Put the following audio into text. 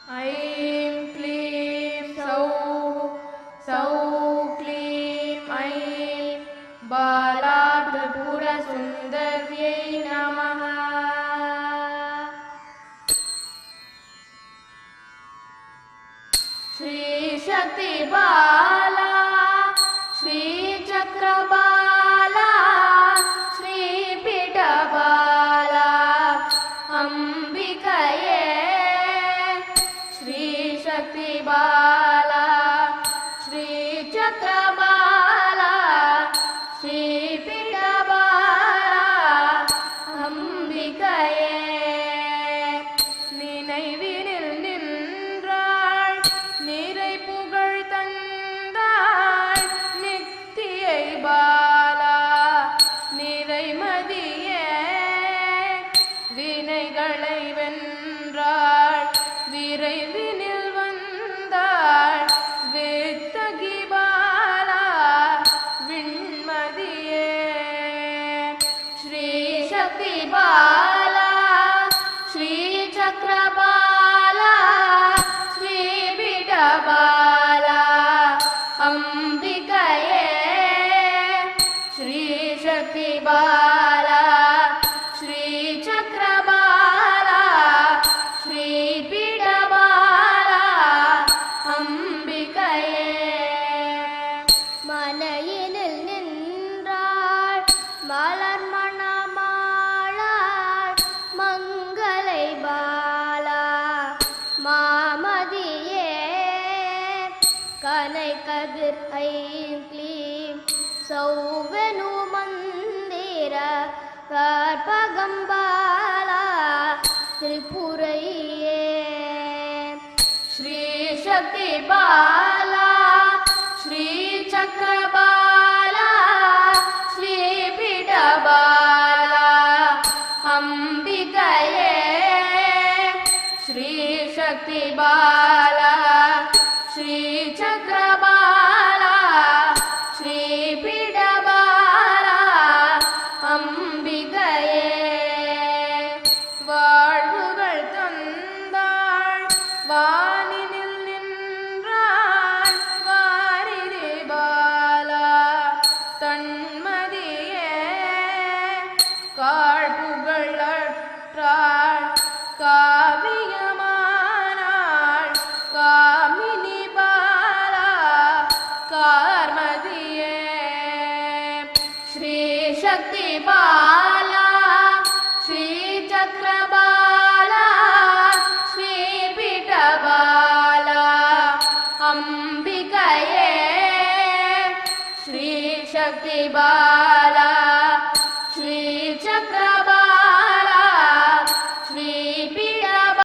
ऐं क्लीं सौः सौः क्लीं ऐं बालात्रिपुरसुन्दर्यै नमः। श्रीशक्तिबाला श्रीचक्रबाला श्रीपीठबाला अम्बिकये श्रीशक्तिबाला श्रीचक्रबाला श्रीपीठबाला अम्बिकये நினைவினில் நின்றாள் நிறை புகழ் தந்தாள் நித்தியை பாலா நிறைமதியே வினைகளை வென்றாள் விரைவினில் வந்தாள் வித்தகி பாலா விண்மதியே ஸ்ரீசக்தி பாலா श्रीचक्रबाला श्रीपीठबाला अम्बिकये श्रीशक्तिबाला श्रीचक्रबाला श्रीपीठबाला अम्बिकये மலையினில் நின்றாள் மலர் மணமாளாள் மங்களை பாலா மாமதியே கனை கதிர் ஐம் க்ளீம் சௌவெனு மந்திர கற்பகம்பாலா திரிபுரையே ஸ்ரீசக்தி பாலா श्रीचक्रबाला श्रीपीठबाला अम्बिकये श्रीशक्तिबाला श्रीचक्रबाला श्रीपीठबाला अम्बिकये வாழ்வுகள் தந்தாள் வானினில் நின்றாள் வாரிதி பாலா தன்மதியே காழ்புகழற்றாள் காவியமானாள் காமினி பாலா கார்மதியே ஸ்ரீசக்தி பாலா श्रीचक्रबाला श्रीपीठबाला अम्बिकये श्रीशक्तिबाला श्रीचक्र